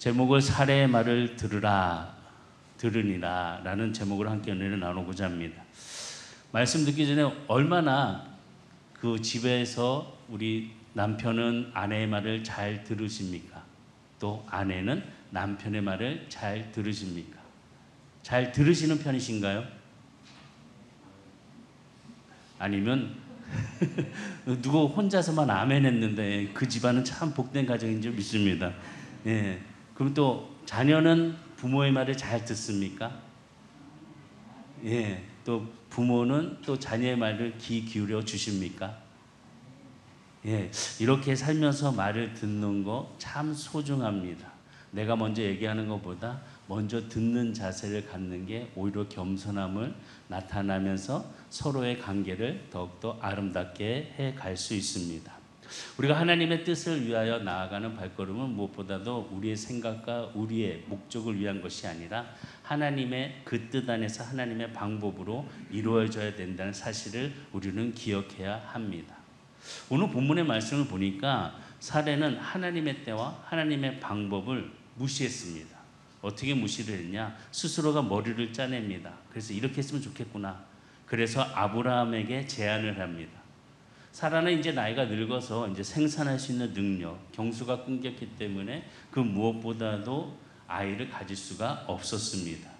제목을 사례의 말을 들으니라 라는 제목으로 함께 은혜를 나누고자 합니다. 말씀 듣기 전에 얼마나 그 집에서 우리 남편은 아내의 말을 잘 들으십니까? 또 아내는 남편의 말을 잘 들으십니까? 잘 들으시는 편이신가요? 아니면 누구 혼자서만 아멘 했는데 그 집안은 참 복된 가정인 줄 믿습니다. 예. 그럼 또 자녀는 부모의 말을 잘 듣습니까? 예. 또 부모는 또 자녀의 말을 귀 기울여 주십니까? 예. 이렇게 살면서 말을 듣는 거 참 소중합니다. 내가 먼저 얘기하는 것보다 먼저 듣는 자세를 갖는 게 오히려 겸손함을 나타나면서 서로의 관계를 더욱더 아름답게 해 갈 수 있습니다. 우리가 하나님의 뜻을 위하여 나아가는 발걸음은 무엇보다도 우리의 생각과 우리의 목적을 위한 것이 아니라 하나님의 그 뜻 안에서 하나님의 방법으로 이루어져야 된다는 사실을 우리는 기억해야 합니다. 오늘 본문의 말씀을 보니까 사례는 하나님의 때와 하나님의 방법을 무시했습니다. 어떻게 무시를 했냐? 스스로가 머리를 짜냅니다. 그래서 이렇게 했으면 좋겠구나. 그래서 아브라함에게 제안을 합니다. 사라는 이제 나이가 늙어서 이제 생산할 수 있는 능력, 경수가 끊겼기 때문에 그 무엇보다도 아이를 가질 수가 없었습니다.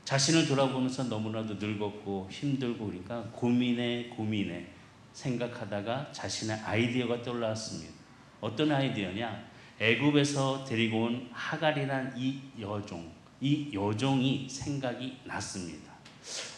자신을 돌아보면서 너무나도 늙었고 힘들고 그러니까 고민에 생각하다가 자신의 아이디어가 떠올랐습니다. 어떤 아이디어냐? 애굽에서 데리고 온 하갈이란 이 여종이 생각이 났습니다.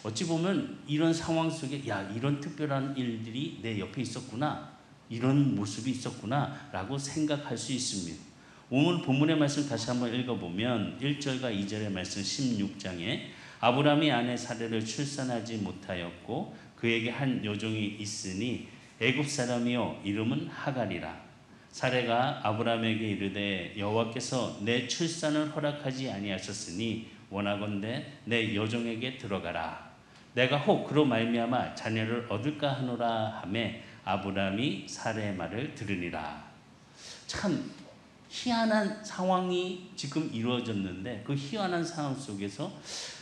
어찌 보면 이런 상황 속에 이런 특별한 일들이 내 옆에 있었구나, 이런 모습이 있었구나 라고 생각할 수 있습니다. 오늘 본문의 말씀 다시 한번 읽어보면 1절과 2절의 말씀 16장에 아브라함이 아내 사레를 출산하지 못하였고 그에게 한 여종이 있으니 애굽 사람이요 이름은 하갈이라. 사레가 아브라함에게 이르되 여호와께서 내 출산을 허락하지 아니하셨으니 원하건대 내 여종에게 들어가라. 내가 혹 그로 말미암아 자녀를 얻을까 하노라 하매 아브라함이 사레의 말을 들으니라. 참 희한한 상황이 지금 이루어졌는데 그 희한한 상황 속에서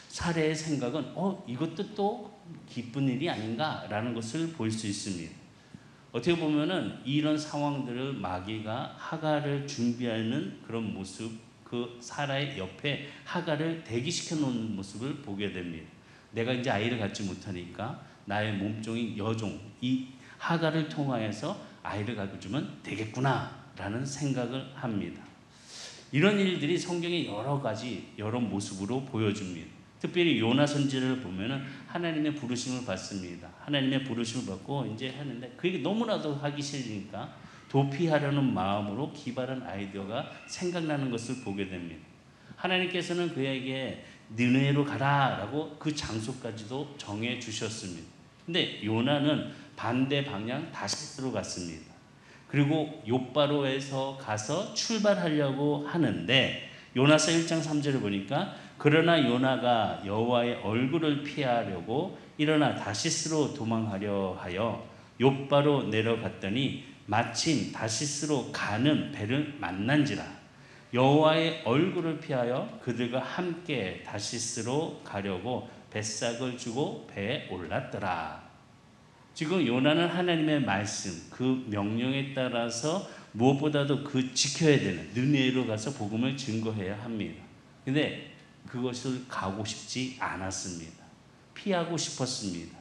사레의 생각은 이것도 또 기쁜 일이 아닌가라는 것을 볼 수 있습니다. 어떻게 보면은 이런 상황들을 마귀가 하갈을 준비하는 그런 모습, 그 사라의 옆에 하갈을 대기시켜 놓는 모습을 보게 됩니다. 내가 이제 아이를 갖지 못하니까 나의 몸종인 여종, 이 하갈을 통하여서 아이를 가져주면 되겠구나라는 생각을 합니다. 이런 일들이 성경에 여러 모습으로 보여줍니다. 특별히 요나 선지자를 보면은 하나님의 부르심을 받습니다. 하나님의 부르심을 받고 이제 하는데 그게 너무나도 하기 싫으니까 도피하려는 마음으로 기발한 아이디어가 생각나는 것을 보게 됩니다. 하나님께서는 그에게 느네로 가라라고 그 장소까지도 정해 주셨습니다. 근데 요나는 반대 방향 다시스로 갔습니다. 그리고 욥바로에서 가서 출발하려고 하는데 요나서 1장 3절을 보니까 그러나 요나가 여호와의 얼굴을 피하려고 일어나 다시스로 도망하려 하여 욥바로 내려갔더니 마침 다시스로 가는 배를 만난지라. 여호와의 얼굴을 피하여 그들과 함께 다시스로 가려고 뱃삭을 주고 배에 올랐더라. 지금 요나는 하나님의 말씀, 그 명령에 따라서 무엇보다도 그 지켜야 되는 느네로 가서 복음을 증거해야 합니다. 근데 그것을 가고 싶지 않았습니다. 피하고 싶었습니다.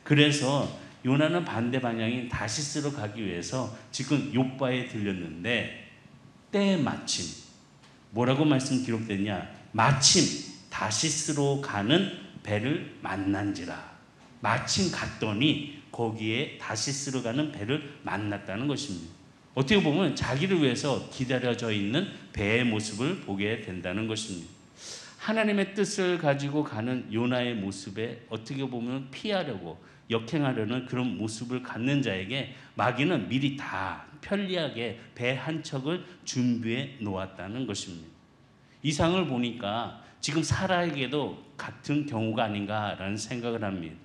그래서 요나는 반대 방향인 다시스로 가기 위해서 지금 욥바에 들렸는데 때마침 뭐라고 말씀 기록됐냐? 마침 다시스로 가는 배를 만난지라. 마침 갔더니 거기에 다시스로 가는 배를 만났다는 것입니다. 어떻게 보면 자기를 위해서 기다려져 있는 배의 모습을 보게 된다는 것입니다. 하나님의 뜻을 가지고 가는 요나의 모습에 어떻게 보면 피하려고 역행하려는 그런 모습을 갖는 자에게 마귀는 미리 다 편리하게 배 한 척을 준비해 놓았다는 것입니다. 이 상을 보니까 지금 사라에게도 같은 경우가 아닌가라는 생각을 합니다.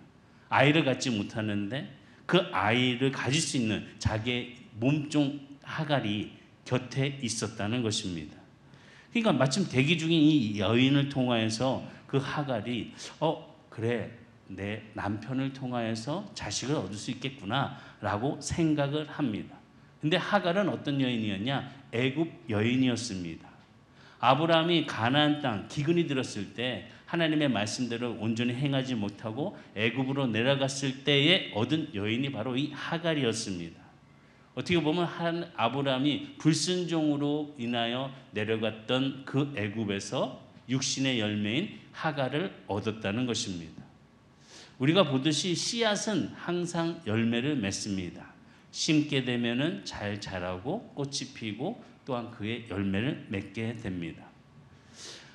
아이를 갖지 못하는데 그 아이를 가질 수 있는 자기의 몸종 하갈이 곁에 있었다는 것입니다. 그러니까 마침 대기 중인 이 여인을 통하여서 그 하갈이 그래, 내 남편을 통하여서 자식을 얻을 수 있겠구나라고 생각을 합니다. 근데 하갈은 어떤 여인이었냐? 애굽 여인이었습니다. 아브라함이 가나안 땅 기근이 들었을 때 하나님의 말씀대로 온전히 행하지 못하고 애굽으로 내려갔을 때에 얻은 여인이 바로 이 하갈이었습니다. 어떻게 보면 아브라함이 불순종으로 인하여 내려갔던 그 애굽에서 육신의 열매인 하갈을 얻었다는 것입니다. 우리가 보듯이 씨앗은 항상 열매를 맺습니다. 심게 되면은 잘 자라고 꽃이 피고 또한 그의 열매를 맺게 됩니다.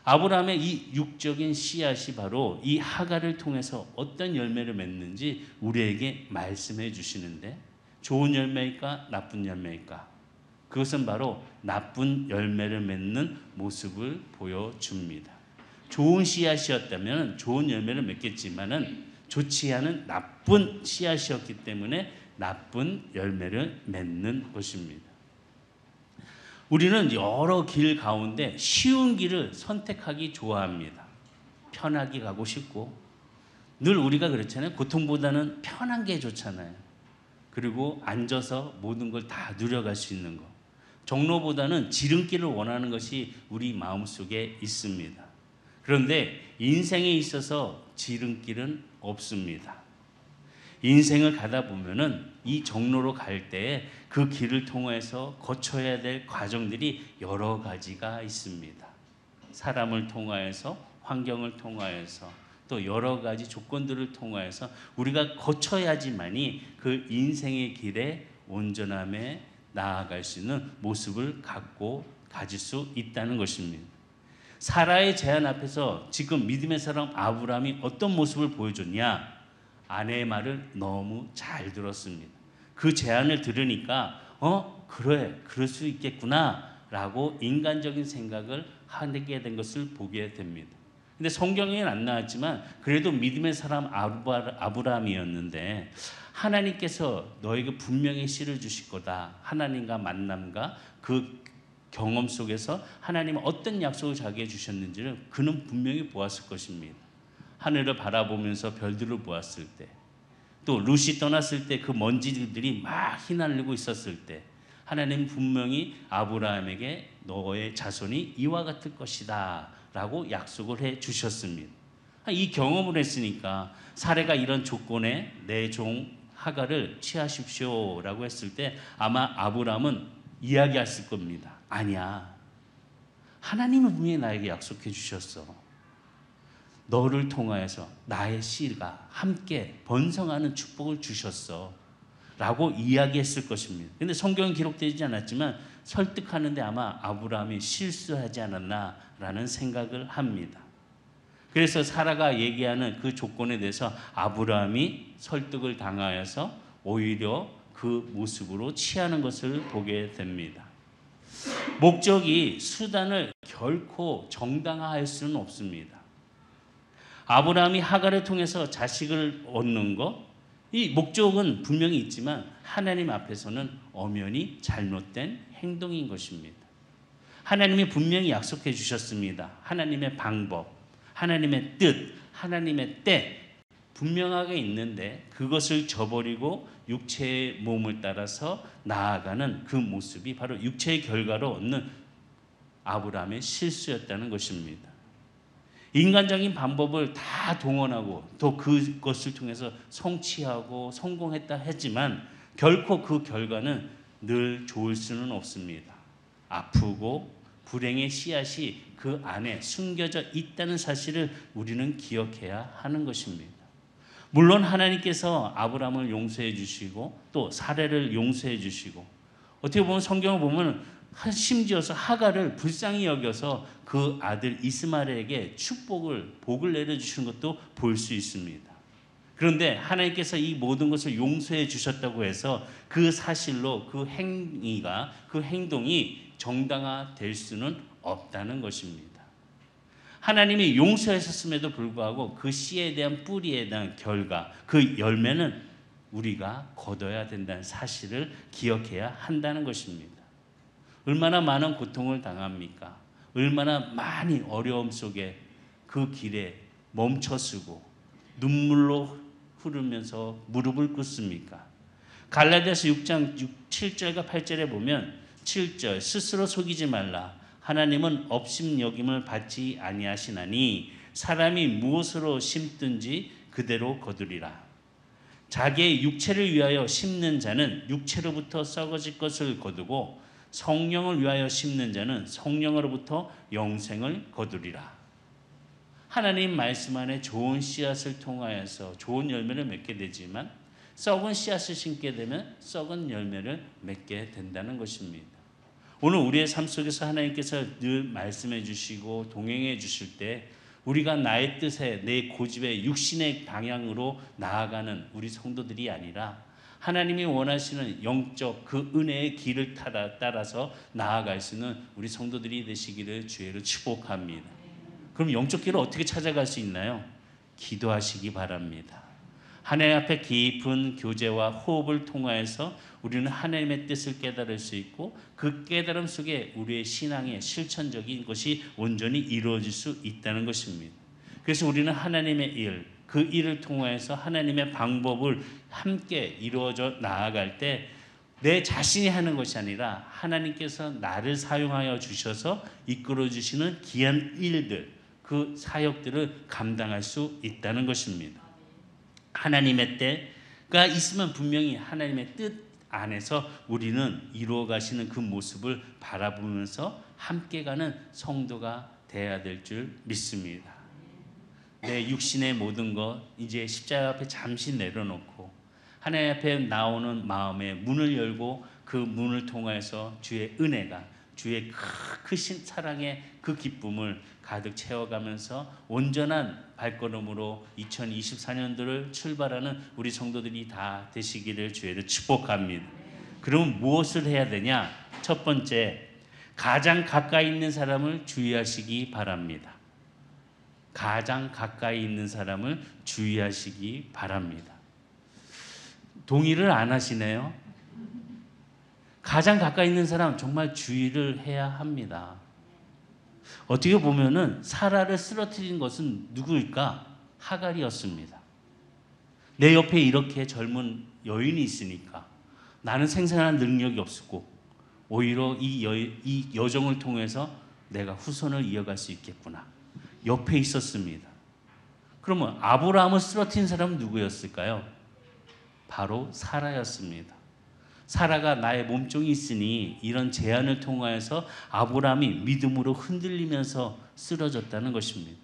아브라함의 이 육적인 씨앗이 바로 이 하갈을 통해서 어떤 열매를 맺는지 우리에게 말씀해 주시는데, 좋은 열매일까 나쁜 열매일까? 그것은 바로 나쁜 열매를 맺는 모습을 보여줍니다. 좋은 씨앗이었다면 좋은 열매를 맺겠지만은 좋지 않은 나쁜 씨앗이었기 때문에 나쁜 열매를 맺는 것입니다. 우리는 여러 길 가운데 쉬운 길을 선택하기 좋아합니다. 편하게 가고 싶고, 늘 우리가 그렇잖아요. 고통보다는 편한 게 좋잖아요. 그리고 앉아서 모든 걸 다 누려갈 수 있는 것. 정로보다는 지름길을 원하는 것이 우리 마음속에 있습니다. 그런데 인생에 있어서 지름길은 없습니다. 인생을 가다 보면은 이 정로로 갈 때에 그 길을 통해서 거쳐야 될 과정들이 여러 가지가 있습니다. 사람을 통하여서, 환경을 통하여서, 또 여러 가지 조건들을 통하여서 우리가 거쳐야지만이 그 인생의 길에 온전함에 나아갈 수 있는 모습을 가질 수 있다는 것입니다. 사라의 제안 앞에서 지금 믿음의 사람 아브라함이 어떤 모습을 보여줬냐? 아내의 말을 너무 잘 들었습니다. 그 제안을 들으니까 그래, 그럴 수 있겠구나 라고 인간적인 생각을 하게 된 것을 보게 됩니다. 근데 성경에는 안 나왔지만 그래도 믿음의 사람 아브라함이었는데, 하나님께서 너에게 분명히 씨를 주실 거다, 하나님과 만남과 그 경험 속에서 하나님은 어떤 약속을 자기에게 주셨는지를 그는 분명히 보았을 것입니다. 하늘을 바라보면서 별들을 보았을 때, 또 룻이 떠났을 때 그 먼지들이 막 휘날리고 있었을 때 하나님 분명히 아브라함에게 너의 자손이 이와 같을 것이다 라고 약속을 해 주셨습니다. 이 경험을 했으니까 사례가 이런 조건에 내 종 하갈을 취하십시오 라고 했을 때 아마 아브라함은 이야기했을 겁니다. 아니야, 하나님은 분명히 나에게 약속해 주셨어. 너를 통하여서 나의 씨가 함께 번성하는 축복을 주셨어 라고 이야기했을 것입니다. 그런데 성경은 기록되지 않았지만 설득하는데 아마 아브라함이 실수하지 않았나 라는 생각을 합니다. 그래서 사라가 얘기하는 그 조건에 대해서 아브라함이 설득을 당하여서 오히려 그 모습으로 취하는 것을 보게 됩니다. 목적이 수단을 결코 정당화할 수는 없습니다. 아브라함이 하갈을 통해서 자식을 얻는 것, 이 목적은 분명히 있지만 하나님 앞에서는 엄연히 잘못된 행동인 것입니다. 하나님이 분명히 약속해 주셨습니다. 하나님의 방법, 하나님의 뜻, 하나님의 때 분명하게 있는데 그것을 저버리고 육체의 몸을 따라서 나아가는 그 모습이 바로 육체의 결과로 얻는 아브라함의 실수였다는 것입니다. 인간적인 방법을 다 동원하고 또 그것을 통해서 성취하고 성공했다 했지만 결코 그 결과는 늘 좋을 수는 없습니다. 아프고 불행의 씨앗이 그 안에 숨겨져 있다는 사실을 우리는 기억해야 하는 것입니다. 물론 하나님께서 아브라함을 용서해 주시고 또 사례를 용서해 주시고, 어떻게 보면 성경을 보면 심지어서 하갈을 불쌍히 여겨서 그 아들 이스마엘에게 복을 내려주시는 것도 볼 수 있습니다. 그런데 하나님께서 이 모든 것을 용서해 주셨다고 해서 그 사실로 그 행위가, 그 행동이 정당화될 수는 없다는 것입니다. 하나님이 용서하셨음에도 불구하고 그 씨에 대한 뿌리에 대한 결과, 그 열매는 우리가 거둬야 된다는 사실을 기억해야 한다는 것입니다. 얼마나 많은 고통을 당합니까? 얼마나 많이 어려움 속에 그 길에 멈춰서고 눈물로 흐르면서 무릎을 꿇습니까? 갈라디아서 6장 7절과 8절에 보면 7절 스스로 속이지 말라. 하나님은 업신여김을 받지 아니하시나니 사람이 무엇으로 심든지 그대로 거두리라. 자기의 육체를 위하여 심는 자는 육체로부터 썩어질 것을 거두고 성령을 위하여 심는 자는 성령으로부터 영생을 거두리라. 하나님 말씀 안에 좋은 씨앗을 통하여서 좋은 열매를 맺게 되지만 썩은 씨앗을 심게 되면 썩은 열매를 맺게 된다는 것입니다. 오늘 우리의 삶 속에서 하나님께서 늘 말씀해 주시고 동행해 주실 때 우리가 나의 뜻에 내 고집의 육신의 방향으로 나아가는 우리 성도들이 아니라 하나님이 원하시는 영적 그 은혜의 길을 따라서 나아갈 수 있는 우리 성도들이 되시기를 주의로 축복합니다. 그럼 영적 길을 어떻게 찾아갈 수 있나요? 기도하시기 바랍니다. 하나님 앞에 깊은 교제와 호흡을 통하여서 우리는 하나님의 뜻을 깨달을 수 있고 그 깨달음 속에 우리의 신앙의 실천적인 것이 온전히 이루어질 수 있다는 것입니다. 그래서 우리는 하나님의 일, 그 일을 통하여서 하나님의 방법을 함께 이루어져 나아갈 때 내 자신이 하는 것이 아니라 하나님께서 나를 사용하여 주셔서 이끌어 주시는 귀한 일들, 그 사역들을 감당할 수 있다는 것입니다. 하나님의 때가 있으면 분명히 하나님의 뜻 안에서 우리는 이루어 가시는 그 모습을 바라보면서 함께 가는 성도가 되어야 될 줄 믿습니다. 내 육신의 모든 것 이제 십자가 앞에 잠시 내려놓고 하나님 앞에 나오는 마음의 문을 열고 그 문을 통해서 주의 은혜가 주의 크신 사랑의 그 기쁨을 가득 채워가면서 온전한 발걸음으로 2024년도를 출발하는 우리 성도들이 다 되시기를 주의로 축복합니다. 그럼 무엇을 해야 되냐? 첫 번째, 가장 가까이 있는 사람을 주의하시기 바랍니다. 가장 가까이 있는 사람을 주의하시기 바랍니다. 동의를 안 하시네요. 가장 가까이 있는 사람 정말 주의를 해야 합니다. 어떻게 보면은 사라를 쓰러뜨린 것은 누구일까? 하갈이었습니다. 내 옆에 이렇게 젊은 여인이 있으니까 나는 생산할 능력이 없었고 오히려 이 여정을 통해서 내가 후손을 이어갈 수 있겠구나. 옆에 있었습니다. 그러면 아브라함을 쓰러뜨린 사람은 누구였을까요? 바로 사라였습니다. 사라가 나의 몸종이 있으니 이런 제안을 통하여서 아브라함이 믿음으로 흔들리면서 쓰러졌다는 것입니다.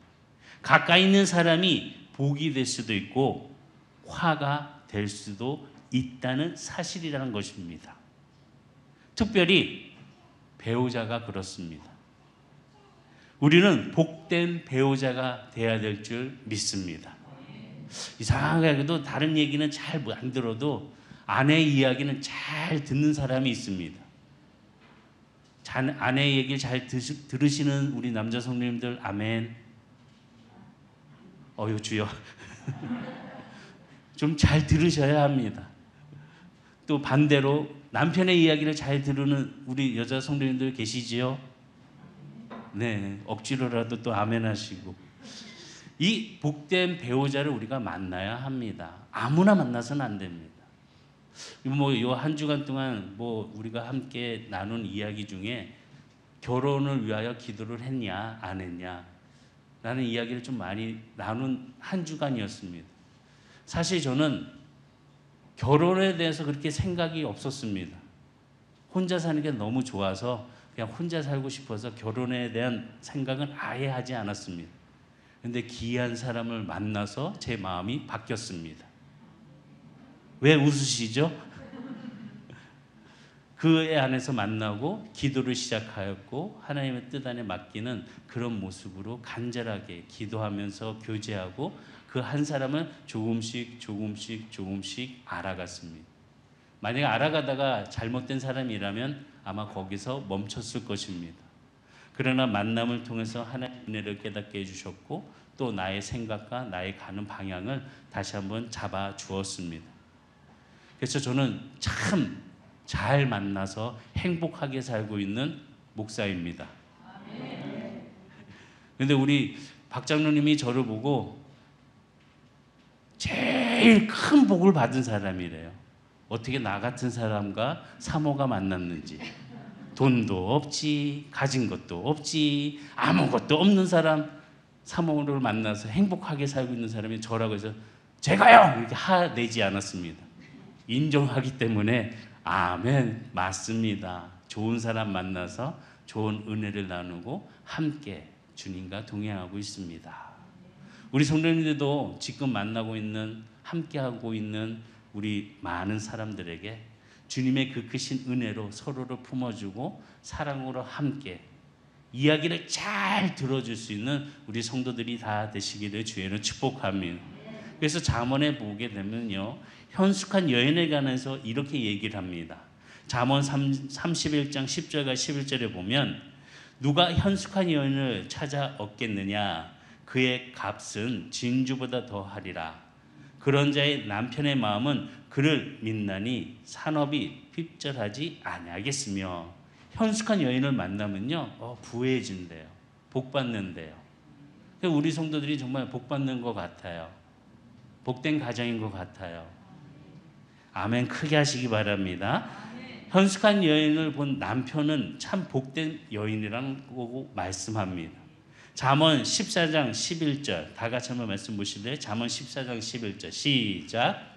가까이 있는 사람이 복이 될 수도 있고 화가 될 수도 있다는 사실이라는 것입니다. 특별히 배우자가 그렇습니다. 우리는 복된 배우자가 되어야 될 줄 믿습니다. 이상하게도 다른 얘기는 잘 안 들어도 아내의 이야기는 잘 듣는 사람이 있습니다. 아내의 얘기를 잘 들으시는 우리 남자 성도님들 아멘. 어유 주여. 좀 잘 들으셔야 합니다. 또 반대로 남편의 이야기를 잘 들으는 우리 여자 성도님들 계시지요? 네, 억지로라도 또 아멘 하시고. 이 복된 배우자를 우리가 만나야 합니다. 아무나 만나서는 안 됩니다. 요 한 주간 동안 우리가 함께 나눈 이야기 중에 결혼을 위하여 기도를 했냐 안 했냐 라는 이야기를 좀 많이 나눈 한 주간이었습니다. 사실 저는 결혼에 대해서 그렇게 생각이 없었습니다. 혼자 사는 게 너무 좋아서 그냥 혼자 살고 싶어서 결혼에 대한 생각은 아예 하지 않았습니다. 그런데 귀한 사람을 만나서 제 마음이 바뀌었습니다. 왜 웃으시죠? 그 애 안에서 만나고 기도를 시작하였고 하나님의 뜻 안에 맡기는 그런 모습으로 간절하게 기도하면서 교제하고 그 한 사람을 조금씩 알아갔습니다. 만약에 알아가다가 잘못된 사람이라면 아마 거기서 멈췄을 것입니다. 그러나 만남을 통해서 하나님의 은혜를 깨닫게 해주셨고 또 나의 생각과 나의 가는 방향을 다시 한번 잡아 주었습니다. 그래서 저는 참 잘 만나서 행복하게 살고 있는 목사입니다. 근데 우리 박 장로님이 저를 보고 제일 큰 복을 받은 사람이래요. 어떻게 나 같은 사람과 사모가 만났는지. 돈도 없지, 가진 것도 없지, 아무것도 없는 사람, 사모를 만나서 행복하게 살고 있는 사람이 저라고 해서 제가요! 이렇게 화내지 않았습니다. 인정하기 때문에 아멘, 맞습니다. 좋은 사람 만나서 좋은 은혜를 나누고 함께 주님과 동행하고 있습니다. 우리 성도님들도 지금 만나고 있는, 함께하고 있는 우리 많은 사람들에게 주님의 그 크신 은혜로 서로를 품어주고 사랑으로 함께 이야기를 잘 들어줄 수 있는 우리 성도들이 다 되시기를 주의로 축복합니다. 그래서 잠언에 보게 되면요, 현숙한 여인에 관해서 이렇게 얘기를 합니다. 잠언 31장 10절과 11절에 보면 누가 현숙한 여인을 찾아 얻겠느냐, 그의 값은 진주보다 더하리라. 그런 자의 남편의 마음은 그를 믿나니 산업이 핍절하지 아니하겠으며. 현숙한 여인을 만나면요, 부해진대요. 복받는데요. 우리 성도들이 정말 복받는 것 같아요. 복된 가정인 것 같아요. 아멘 크게 하시기 바랍니다. 현숙한 여인을 본 남편은 참 복된 여인이라고 말씀합니다. 잠언 14장 11절 다 같이 한번 말씀 보실래요? 잠언 14장 11절 시작.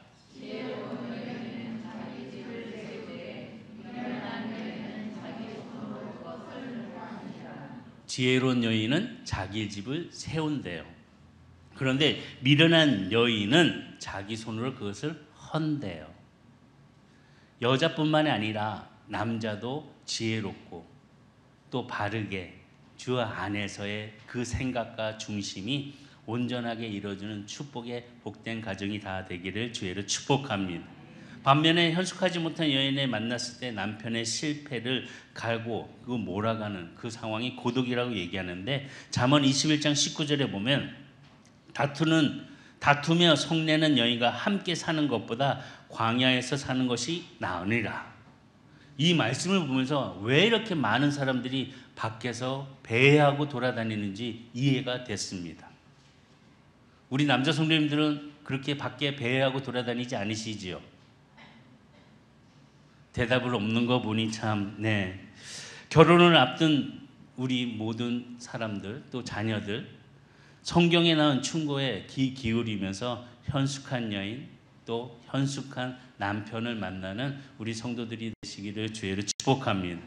지혜로운 여인은 자기 집을 세운대요. 그런데 미련한 여인은 자기 손으로 그것을 헌대요. 여자뿐만이 아니라 남자도 지혜롭고 또 바르게 주 안에서의 그 생각과 중심이 온전하게 이루어지는 축복의 복된 가정이 다 되기를 주의로 축복합니다. 반면에 현숙하지 못한 여인을 만났을 때 남편의 실패를 갈고 그 몰아가는 그 상황이 고독이라고 얘기하는데, 잠언 21장 19절에 보면 다투며 속내는 여인과 함께 사는 것보다 광야에서 사는 것이 나으니라. 이 말씀을 보면서 왜 이렇게 많은 사람들이 밖에서 배회하고 돌아다니는지 이해가 됐습니다. 우리 남자 성도님들은 그렇게 밖에 배회하고 돌아다니지 않으시지요? 대답을 없는 거 보니 참, 결혼을 앞둔 우리 모든 사람들, 또 자녀들, 성경에 나온 충고에 귀 기울이면서 현숙한 여인, 또 현숙한 남편을 만나는 우리 성도들이 되시기를 주의로 축복합니다.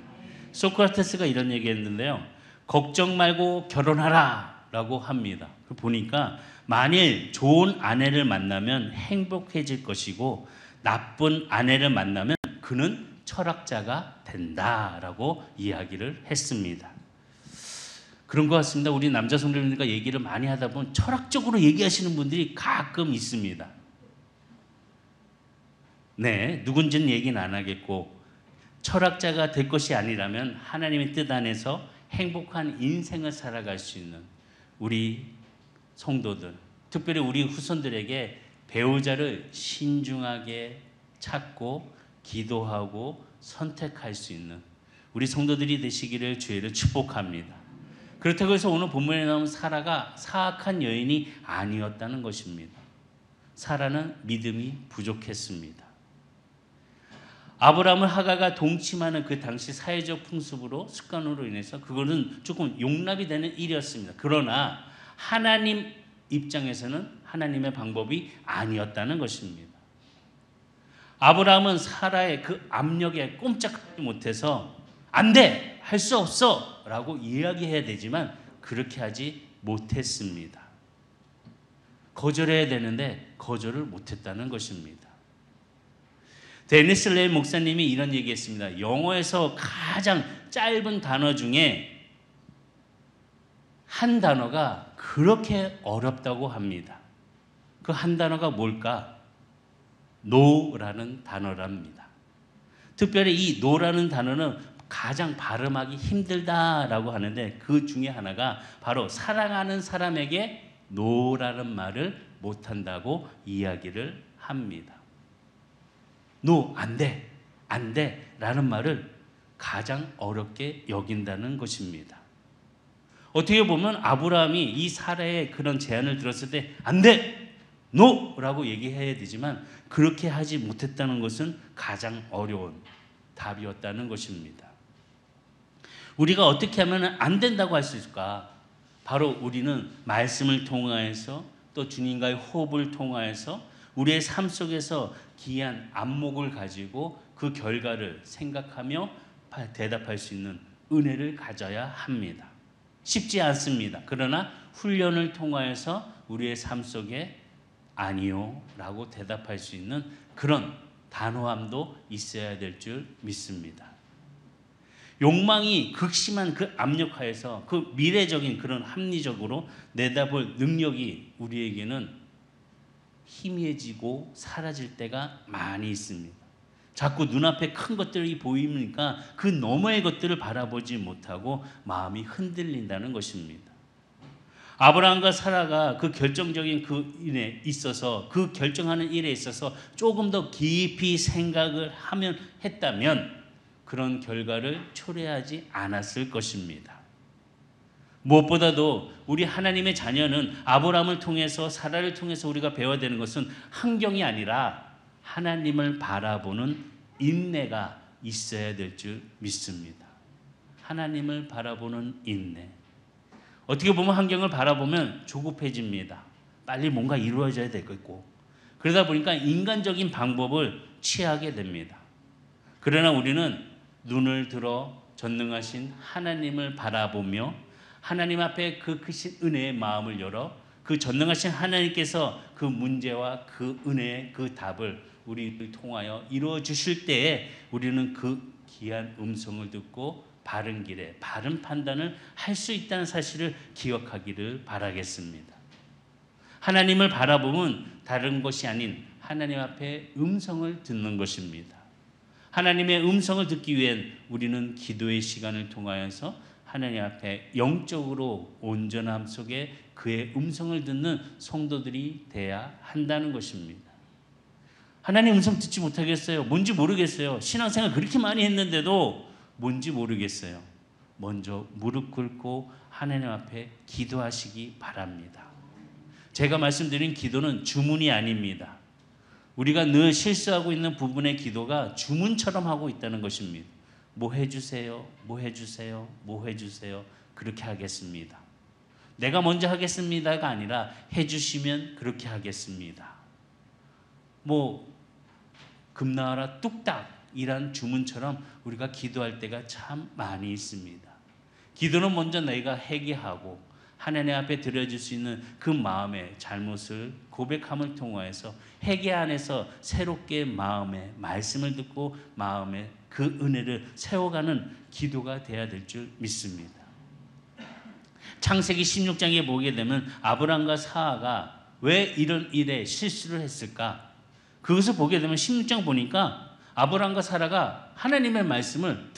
소크라테스가 이런 얘기했는데요, 걱정 말고 결혼하라 라고 합니다. 보니까 만일 좋은 아내를 만나면 행복해질 것이고 나쁜 아내를 만나면 그는 철학자가 된다라고 이야기를 했습니다. 그런 것 같습니다. 우리 남자 성도님들과 얘기를 많이 하다 보면 철학적으로 얘기하시는 분들이 가끔 있습니다. 누군지는 얘기는 안 하겠고, 철학자가 될 것이 아니라면 하나님의 뜻 안에서 행복한 인생을 살아갈 수 있는 우리 성도들, 특별히 우리 후손들에게 배우자를 신중하게 찾고 기도하고 선택할 수 있는 우리 성도들이 되시기를 주의를 축복합니다. 그렇다고 해서 오늘 본문에 나온 사라가 사악한 여인이 아니었다는 것입니다. 사라는 믿음이 부족했습니다. 아브라함을 하가가 동침하는 그 당시 사회적 풍습으로, 습관으로 인해서 그거는 조금 용납이 되는 일이었습니다. 그러나 하나님 입장에서는 하나님의 방법이 아니었다는 것입니다. 아브라함은 사라의 그 압력에 꼼짝하지 못해서 안 돼! 할 수 없어! 라고 이야기해야 되지만 그렇게 하지 못했습니다. 거절해야 되는데 거절을 못했다는 것입니다. 데니스 레이 목사님이 이런 얘기했습니다. 영어에서 가장 짧은 단어 중에 한 단어가 그렇게 어렵다고 합니다. 그 한 단어가 뭘까? no라는 단어랍니다. 특별히 이 no라는 단어는 가장 발음하기 힘들다라고 하는데, 그 중에 하나가 바로 사랑하는 사람에게 no라는 말을 못한다고 이야기를 합니다. no, 안 돼, 안 돼 라는 말을 가장 어렵게 여긴다는 것입니다. 어떻게 보면 아브라함이 이 사라의 그런 제안을 들었을 때 안 돼! 노라고 얘기해야 되지만 그렇게 하지 못했다는 것은 가장 어려운 답이었다는 것입니다. 우리가 어떻게 하면 안 된다고 할 수 있을까? 바로 우리는 말씀을 통하여서 또 주님과의 호흡을 통하여서 우리의 삶 속에서 귀한 안목을 가지고 그 결과를 생각하며 대답할 수 있는 은혜를 가져야 합니다. 쉽지 않습니다. 그러나 훈련을 통하여서 우리의 삶 속에 아니요 라고 대답할 수 있는 그런 단호함도 있어야 될 줄 믿습니다. 욕망이 극심한 그 압력하에서 그 미래적인 그런 합리적으로 내다볼 능력이 우리에게는 희미해지고 사라질 때가 많이 있습니다. 자꾸 눈앞에 큰 것들이 보이니까 그 너머의 것들을 바라보지 못하고 마음이 흔들린다는 것입니다. 아브라함과 사라가 그 결정적인 그 일에 있어서 그 결정하는 일에 있어서 조금 더 깊이 생각을 했다면 그런 결과를 초래하지 않았을 것입니다. 무엇보다도 우리 하나님의 자녀는 아브라함을 통해서 사라를 통해서 우리가 배워야 되는 것은 환경이 아니라 하나님을 바라보는 인내가 있어야 될 줄 믿습니다. 하나님을 바라보는 인내. 어떻게 보면 환경을 바라보면 조급해집니다. 빨리 뭔가 이루어져야 되겠고 그러다 보니까 인간적인 방법을 취하게 됩니다. 그러나 우리는 눈을 들어 전능하신 하나님을 바라보며 하나님 앞에 그 크신 은혜의 마음을 열어 그 전능하신 하나님께서 그 문제와 그 은혜의 그 답을 우리를 통하여 이루어 주실 때에 우리는 그 귀한 음성을 듣고 바른 길에 바른 판단을 할 수 있다는 사실을 기억하기를 바라겠습니다. 하나님을 바라보면 다른 것이 아닌 하나님 앞에 음성을 듣는 것입니다. 하나님의 음성을 듣기 위한 우리는 기도의 시간을 통하여서 하나님 앞에 영적으로 온전함 속에 그의 음성을 듣는 성도들이 돼야 한다는 것입니다. 하나님 음성 듣지 못하겠어요. 뭔지 모르겠어요. 신앙생활 그렇게 많이 했는데도 뭔지 모르겠어요. 먼저 무릎 꿇고 하나님 앞에 기도하시기 바랍니다. 제가 말씀드린 기도는 주문이 아닙니다. 우리가 늘 실수하고 있는 부분의 기도가 주문처럼 하고 있다는 것입니다. 뭐 해주세요, 뭐 해주세요, 뭐 해주세요. 그렇게 하겠습니다. 내가 먼저 하겠습니다가 아니라 해주시면 그렇게 하겠습니다. 뭐 금나와라 뚝딱 이란 주문처럼 우리가 기도할 때가 참 많이 있습니다. 기도는 먼저 내가 회개하고 하나님 앞에 드려질 수 있는 그 마음의 잘못을 고백함을 통하여서 회개 안에서 새롭게 마음의 말씀을 듣고 마음의 그 은혜를 세워가는 기도가 돼야 될 줄 믿습니다. 창세기 16장에 보게 되면 아브람과 사라가 왜 이런 일에 실수를 했을까? 그것을 보게 되면 16장 보니까 아브람과 사라가 하나님의 말씀을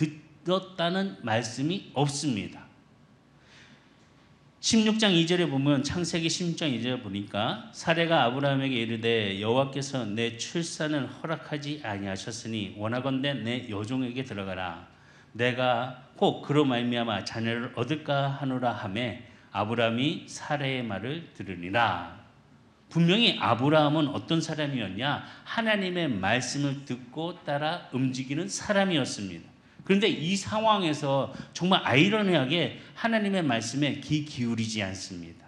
들었다는 말씀이 없습니다. 16장 2절에 보면 창세기 16장 2절에 보니까 사라가 아브라함에게 이르되 여호와께서 내 출산을 허락하지 아니하셨으니 원하건대 내 여종에게 들어가라. 내가 혹 그로 말미암아 자녀를 얻을까 하노라 하매 아브라함이 사라의 말을 들으니라. 분명히 아브라함은 어떤 사람이었냐? 하나님의 말씀을 듣고 따라 움직이는 사람이었습니다. 그런데 이 상황에서 정말 아이러니하게 하나님의 말씀에 귀 기울이지 않습니다.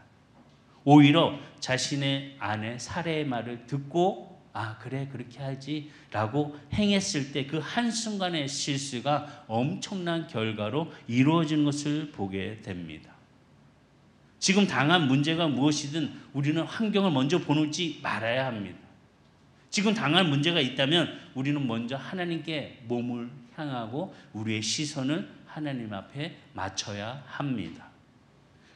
오히려 자신의 아내 사라의 말을 듣고 아 그래 그렇게 하지 라고 행했을 때 그 한순간의 실수가 엄청난 결과로 이루어지는 것을 보게 됩니다. 지금 당한 문제가 무엇이든 우리는 환경을 먼저 보지 말아야 합니다. 지금 당한 문제가 있다면 우리는 먼저 하나님께 몸을 향하고 우리의 시선을 하나님 앞에 맞춰야 합니다.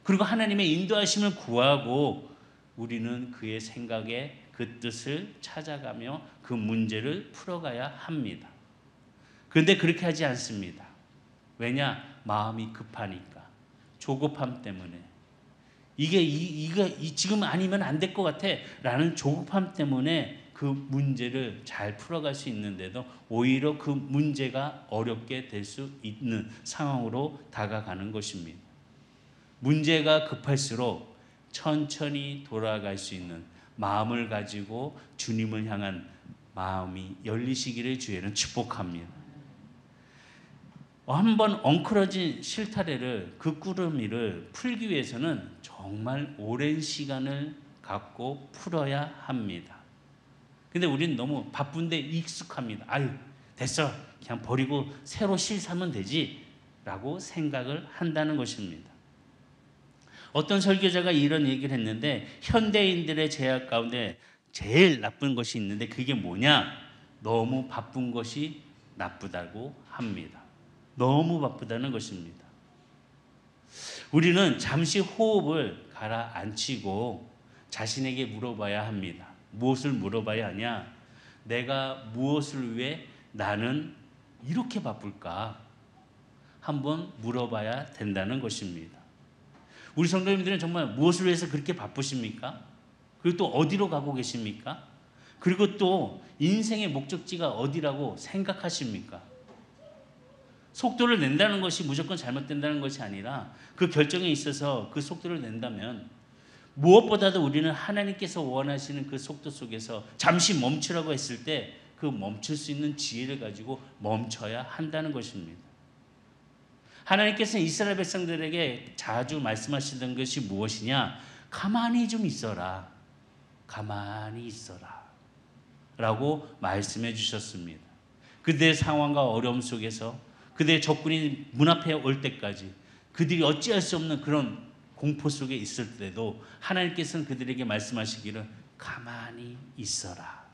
그리고 하나님의 인도하심을 구하고 우리는 그의 생각에 그 뜻을 찾아가며 그 문제를 풀어가야 합니다. 그런데 그렇게 하지 않습니다. 왜냐? 마음이 급하니까. 조급함 때문에. 이게 지금 아니면 안 될 것 같아 라는 조급함 때문에 그 문제를 잘 풀어갈 수 있는데도 오히려 그 문제가 어렵게 될 수 있는 상황으로 다가가는 것입니다. 문제가 급할수록 천천히 돌아갈 수 있는 마음을 가지고 주님을 향한 마음이 열리시기를 주의는 축복합니다. 한번 엉클어진 실타래를, 그 꾸러미를 풀기 위해서는 정말 오랜 시간을 갖고 풀어야 합니다. 근데 우리는 너무 바쁜데 익숙합니다. 아유, 됐어, 그냥 버리고 새로 실 사면 되지 라고 생각을 한다는 것입니다. 어떤 설교자가 이런 얘기를 했는데, 현대인들의 죄악 가운데 제일 나쁜 것이 있는데 그게 뭐냐? 너무 바쁜 것이 나쁘다고 합니다. 너무 바쁘다는 것입니다. 우리는 잠시 호흡을 가라앉히고 자신에게 물어봐야 합니다. 무엇을 물어봐야 하냐? 내가 무엇을 위해 나는 이렇게 바쁠까? 한번 물어봐야 된다는 것입니다. 우리 성도님들은 정말 무엇을 위해서 그렇게 바쁘십니까? 그리고 또 어디로 가고 계십니까? 그리고 또 인생의 목적지가 어디라고 생각하십니까? 속도를 낸다는 것이 무조건 잘못된다는 것이 아니라 그 결정에 있어서 그 속도를 낸다면 무엇보다도 우리는 하나님께서 원하시는 그 속도 속에서 잠시 멈추라고 했을 때 그 멈출 수 있는 지혜를 가지고 멈춰야 한다는 것입니다. 하나님께서 이스라엘 백성들에게 자주 말씀하시던 것이 무엇이냐? 가만히 좀 있어라. 가만히 있어라. 라고 말씀해 주셨습니다. 그들의 상황과 어려움 속에서 그들의 적군이 문 앞에 올 때까지 그들이 어찌할 수 없는 그런 공포 속에 있을 때도 하나님께서는 그들에게 말씀하시기를 가만히 있어라.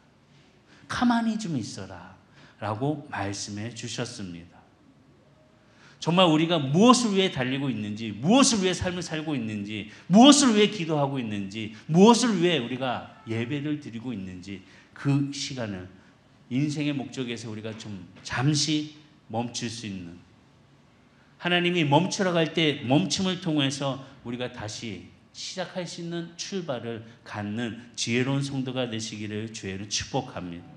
가만히 좀 있어라. 라고 말씀해 주셨습니다. 정말 우리가 무엇을 위해 달리고 있는지, 무엇을 위해 삶을 살고 있는지, 무엇을 위해 기도하고 있는지, 무엇을 위해 우리가 예배를 드리고 있는지 그 시간을 인생의 목적에서 우리가 좀 잠시 멈출 수 있는, 하나님이 멈추라고 할 때 멈춤을 통해서 우리가 다시 시작할 수 있는 출발을 갖는 지혜로운 성도가 되시기를 주의로 축복합니다.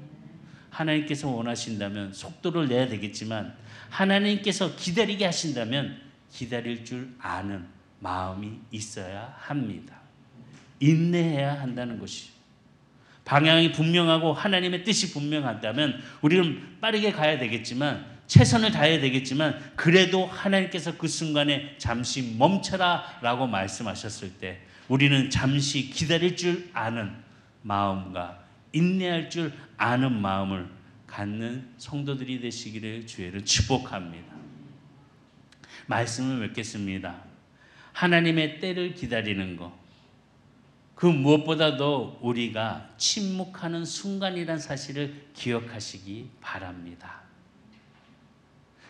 하나님께서 원하신다면 속도를 내야 되겠지만 하나님께서 기다리게 하신다면 기다릴 줄 아는 마음이 있어야 합니다. 인내해야 한다는 것이죠. 방향이 분명하고 하나님의 뜻이 분명하다면 우리는 빠르게 가야 되겠지만, 최선을 다해야 되겠지만, 그래도 하나님께서 그 순간에 잠시 멈춰라 라고 말씀하셨을 때 우리는 잠시 기다릴 줄 아는 마음과 인내할 줄 아는 마음을 갖는 성도들이 되시기를 주의를 축복합니다. 말씀을 맺겠습니다. 하나님의 때를 기다리는 것, 그 무엇보다도 우리가 침묵하는 순간이란 사실을 기억하시기 바랍니다.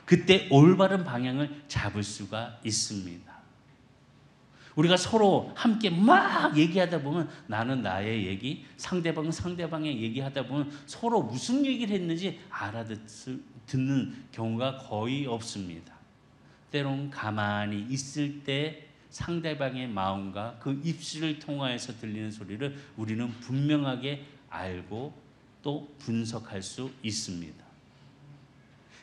그때 올바른 방향을 잡을 수가 있습니다. 우리가 서로 함께 막 얘기하다 보면 나는 나의 얘기, 상대방은 상대방의 얘기하다 보면 서로 무슨 얘기를 했는지 알아듣는 경우가 거의 없습니다. 때론 가만히 있을 때 상대방의 마음과 그 입술을 통하여서 들리는 소리를 우리는 분명하게 알고 또 분석할 수 있습니다.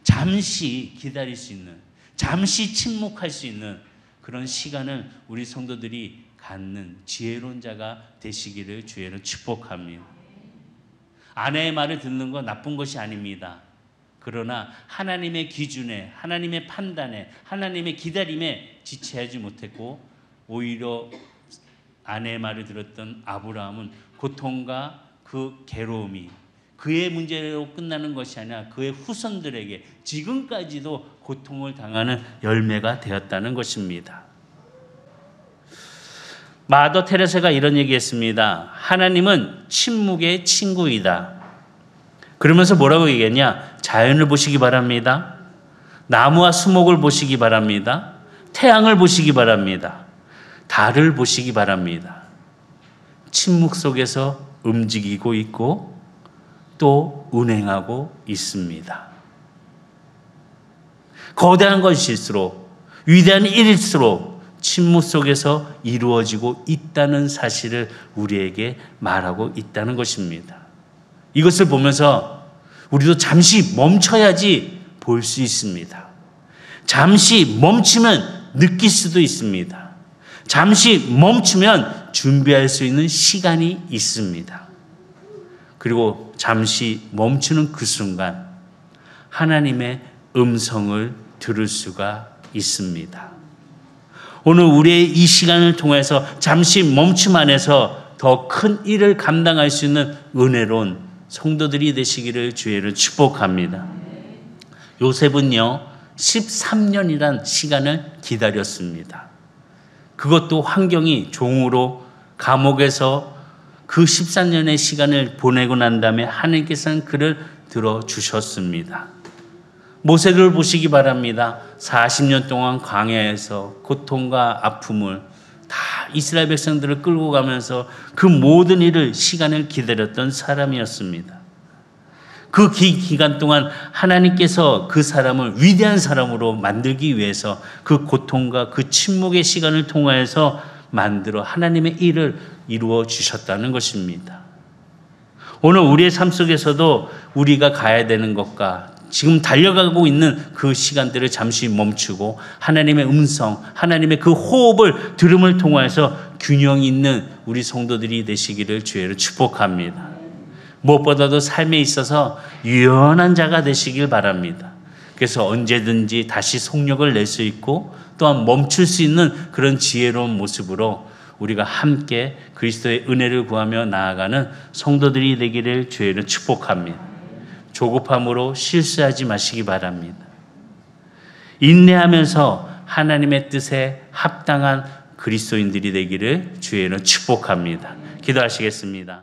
잠시 기다릴 수 있는, 잠시 침묵할 수 있는 그런 시간을 우리 성도들이 갖는 지혜로운 자가 되시기를 주의로 축복합니다. 아내의 말을 듣는 건 나쁜 것이 아닙니다. 그러나 하나님의 기준에, 하나님의 판단에, 하나님의 기다림에 지체하지 못했고 오히려 아내의 말을 들었던 아브라함은 고통과 그 괴로움이 그의 문제로 끝나는 것이 아니라 그의 후손들에게 지금까지도 고통을 당하는 열매가 되었다는 것입니다. 마더 테레사가 이런 얘기했습니다. 하나님은 침묵의 친구이다. 그러면서 뭐라고 얘기했냐? 자연을 보시기 바랍니다. 나무와 수목을 보시기 바랍니다. 태양을 보시기 바랍니다. 달을 보시기 바랍니다. 침묵 속에서 움직이고 있고 또 운행하고 있습니다. 거대한 것일수록, 위대한 일일수록 침묵 속에서 이루어지고 있다는 사실을 우리에게 말하고 있다는 것입니다. 이것을 보면서 우리도 잠시 멈춰야지 볼 수 있습니다. 잠시 멈추면 느낄 수도 있습니다. 잠시 멈추면 준비할 수 있는 시간이 있습니다. 그리고 잠시 멈추는 그 순간 하나님의 음성을 들을 수가 있습니다. 오늘 우리의 이 시간을 통해서 잠시 멈춤 안에서 더 큰 일을 감당할 수 있는 은혜로운 성도들이 되시기를 주의를 축복합니다. 요셉은요 13년이란 시간을 기다렸습니다. 그것도 환경이 종으로 감옥에서 그 14년의 시간을 보내고 난 다음에 하나님께서는 그를 들어주셨습니다. 모세를 보시기 바랍니다. 40년 동안 광야에서 고통과 아픔을 다 이스라엘 백성들을 끌고 가면서 그 모든 일을 시간을 기다렸던 사람이었습니다. 그 기간 동안 하나님께서 그 사람을 위대한 사람으로 만들기 위해서 그 고통과 그 침묵의 시간을 통하여서 만들어 하나님의 일을 이루어 주셨다는 것입니다. 오늘 우리의 삶 속에서도 우리가 가야 되는 것과 지금 달려가고 있는 그 시간들을 잠시 멈추고 하나님의 음성, 하나님의 그 호흡을 들음을 통해서 균형 있는 우리 성도들이 되시기를 주의로 축복합니다. 무엇보다도 삶에 있어서 유연한 자가 되시길 바랍니다. 그래서 언제든지 다시 속력을 낼 수 있고 또한 멈출 수 있는 그런 지혜로운 모습으로 우리가 함께 그리스도의 은혜를 구하며 나아가는 성도들이 되기를 주의로 축복합니다. 조급함으로 실수하지 마시기 바랍니다. 인내하면서 하나님의 뜻에 합당한 그리스도인들이 되기를 주의로 축복합니다. 기도하시겠습니다.